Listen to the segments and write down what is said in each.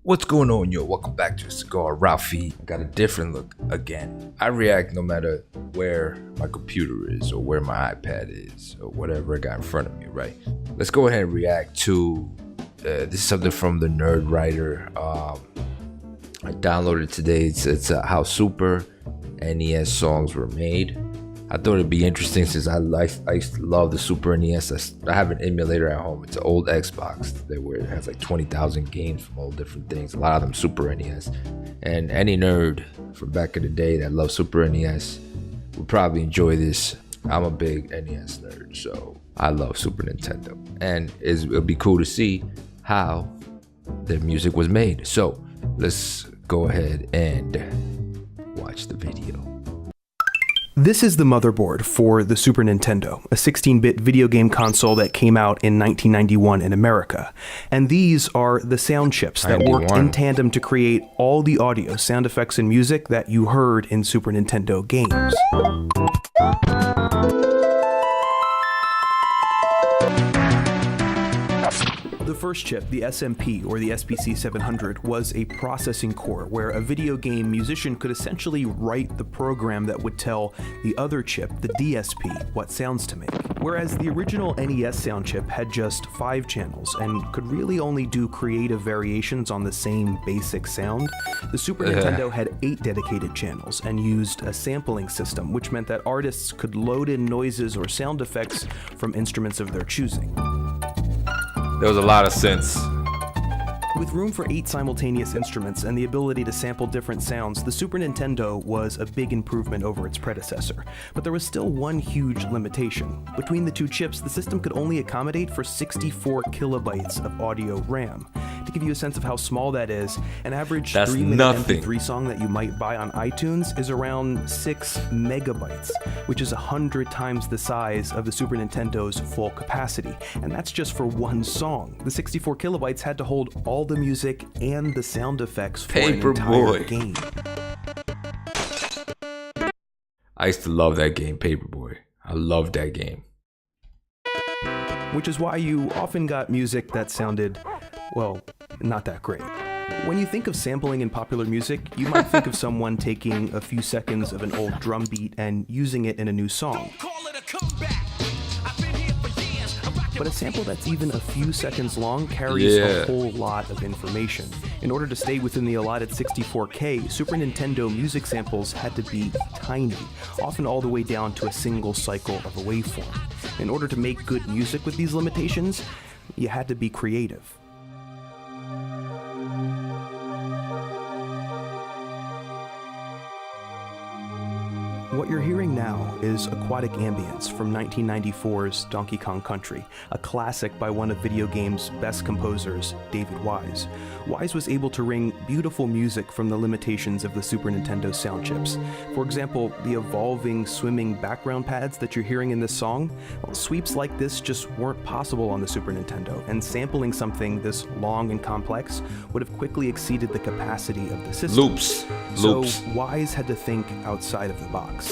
What's going on, yo? Welcome back to Cigar Ralphie. I got a different look again. I react no matter where my computer is or where my iPad is or whatever I got in front of me, right? Let's go ahead and react to this is something from the Nerd Writer. I downloaded it today. It's how Super NES songs were made. I thought it'd be interesting since I used to love the Super NES. I have an emulator at home. It's an old Xbox where it has like 20,000 games from all different things. A lot of them Super NES. And any nerd from back in the day that loves Super NES would probably enjoy this. I'm a big NES nerd, so I love Super Nintendo. And it'll be cool to see how their music was made. So let's go ahead and watch the video. This is the motherboard for the Super Nintendo, a 16-bit video game console that came out in 1991 in America. And these are the sound chips that worked in tandem to create all the audio, sound effects, and music that you heard in Super Nintendo games. The first chip, the SMP or the SPC 700, was a processing core where a video game musician could essentially write the program that would tell the other chip, the DSP, what sounds to make. Whereas the original NES sound chip had just 5 channels and could really only do creative variations on the same basic sound, the Super Nintendo had 8 dedicated channels and used a sampling system, which meant that artists could load in noises or sound effects from instruments of their choosing. There was a lot of sense. With room for 8 simultaneous instruments and the ability to sample different sounds, the Super Nintendo was a big improvement over its predecessor. But there was still one huge limitation. Between the two chips, the system could only accommodate for 64 kilobytes of audio RAM. To give you a sense of how small that is, an average 3-minute MP3 song that you might buy on iTunes is around 6 megabytes, which is 100 times the size of the Super Nintendo's full capacity. And that's just for one song. The 64 kilobytes had to hold all the music and the sound effects for an entire game. I used to love that game, Paperboy. I loved that game. Which is why you often got music that sounded, well, not that great. When you think of sampling in popular music, you might think of someone taking a few seconds of an old drum beat and using it in a new song. But a sample that's even a few seconds long carries a whole lot of information. In order to stay within the allotted 64K, Super Nintendo music samples had to be tiny, often all the way down to a single cycle of a waveform. In order to make good music with these limitations, you had to be creative. What you're hearing now is Aquatic Ambience from 1994's Donkey Kong Country, a classic by one of video games' best composers, David Wise. Wise was able to wring beautiful music from the limitations of the Super Nintendo sound chips. For example, the evolving swimming background pads that you're hearing in this song, well, sweeps like this just weren't possible on the Super Nintendo, and sampling something this long and complex would have quickly exceeded the capacity of the system. So Wise had to think outside of the box.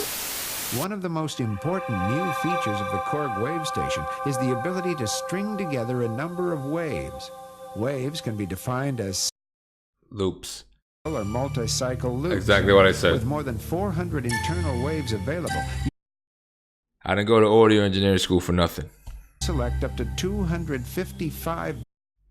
One of the most important new features of the Korg wave station is the ability to string together a number of waves. Waves can be defined as loops or multi-cycle loops. Exactly what I said. With more than 400 internal waves available. I didn't go to audio engineering school for nothing. Select up to 255.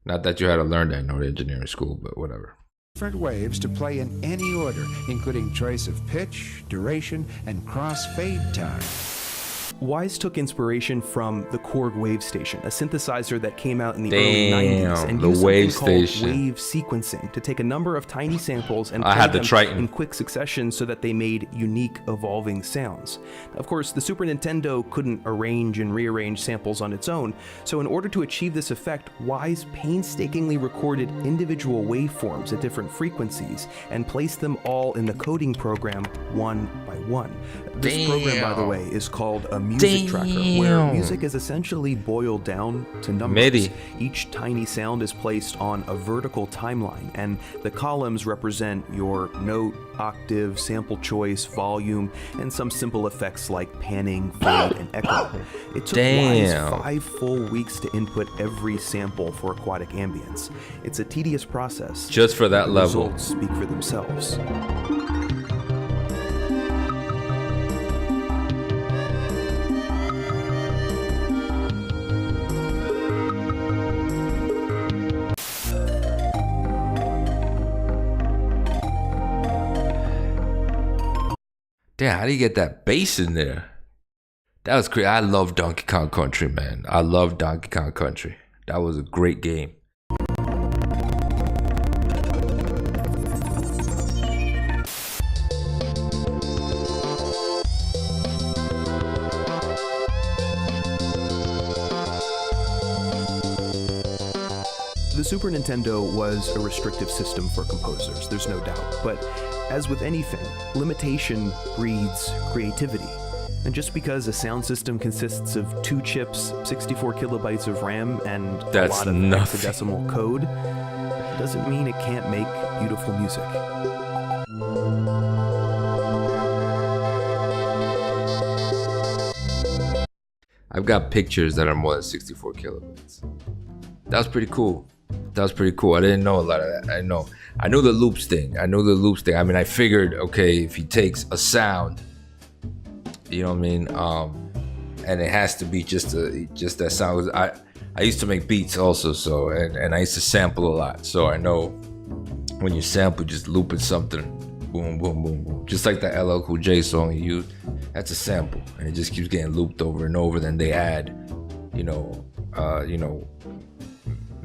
Not that you had to learn that in audio engineering school, but whatever. Different waves to play in any order, including choice of pitch, duration, and cross-fade time. Wise took inspiration from the Korg wave station, a synthesizer that came out in the early 90s, and used something called wave sequencing to take a number of tiny samples and play them in quick succession so that they made unique, evolving sounds. Of course, the Super Nintendo couldn't arrange and rearrange samples on its own, so in order to achieve this effect, Wise painstakingly recorded individual waveforms at different frequencies and placed them all in the coding program one by one. This program, by the way, is called a music tracker, where Damn. music is essentially boiled down to numbers. MIDI. Each tiny sound is placed on a vertical timeline, and the columns represent your note, octave, sample choice, volume, and some simple effects like panning, fade, and echo. It took Damn. Wise 5 full weeks to input every sample for aquatic ambience. It's a tedious process. Just for that The level. results speak for themselves. Damn, how do you get that bass in there? That was crazy. I love Donkey Kong Country, man. I love Donkey Kong Country. That was a great game. The Super Nintendo was a restrictive system for composers, there's no doubt. But as with anything, limitation breeds creativity. And just because a sound system consists of 2 chips, 64 kilobytes of RAM, and That's a lot of nothing. hexadecimal code, doesn't mean it can't make beautiful music. I've got pictures that are more than 64 kilobytes. That was pretty cool. That was pretty cool. I didn't know a lot of that. I knew the loops thing. I mean, I figured, okay, if he takes a sound, you know what I mean, and it has to be just that sound. I used to make beats also, so and I used to sample a lot, so I know when you sample, just looping something, boom, boom, boom, boom, just like that LL Cool J song you used. That's a sample, and it just keeps getting looped over and over. Then they add,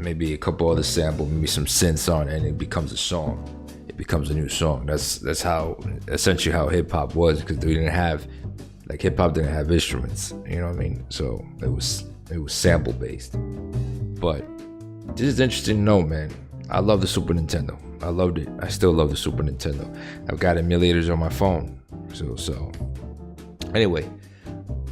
maybe a couple other samples, maybe some synths on it, and it becomes a song. It becomes a new song. That's how essentially how hip hop was, because we didn't have, like, hip hop didn't have instruments. You know what I mean? So it was sample based. But this is interesting to know, man. I love the Super Nintendo. I loved it. I still love the Super Nintendo. I've got emulators on my phone. So anyway,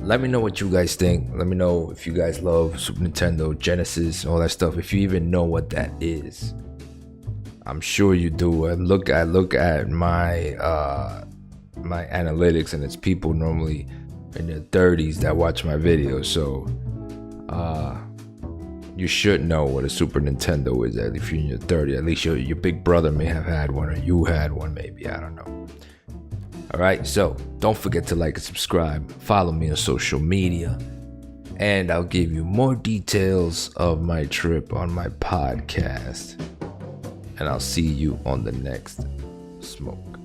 let me know what you guys think. Let me know if you guys love Super Nintendo, Genesis, all that stuff. If you even know what that is. I'm sure you do. I look at my my analytics, and it's people normally in their 30s that watch my videos. So you should know what a Super Nintendo is. If you're in your 30s, at least your big brother may have had one, or you had one, maybe. I don't know. All right, so don't forget to like and subscribe. Follow me on social media, and I'll give you more details of my trip on my podcast. And I'll see you on the next smoke.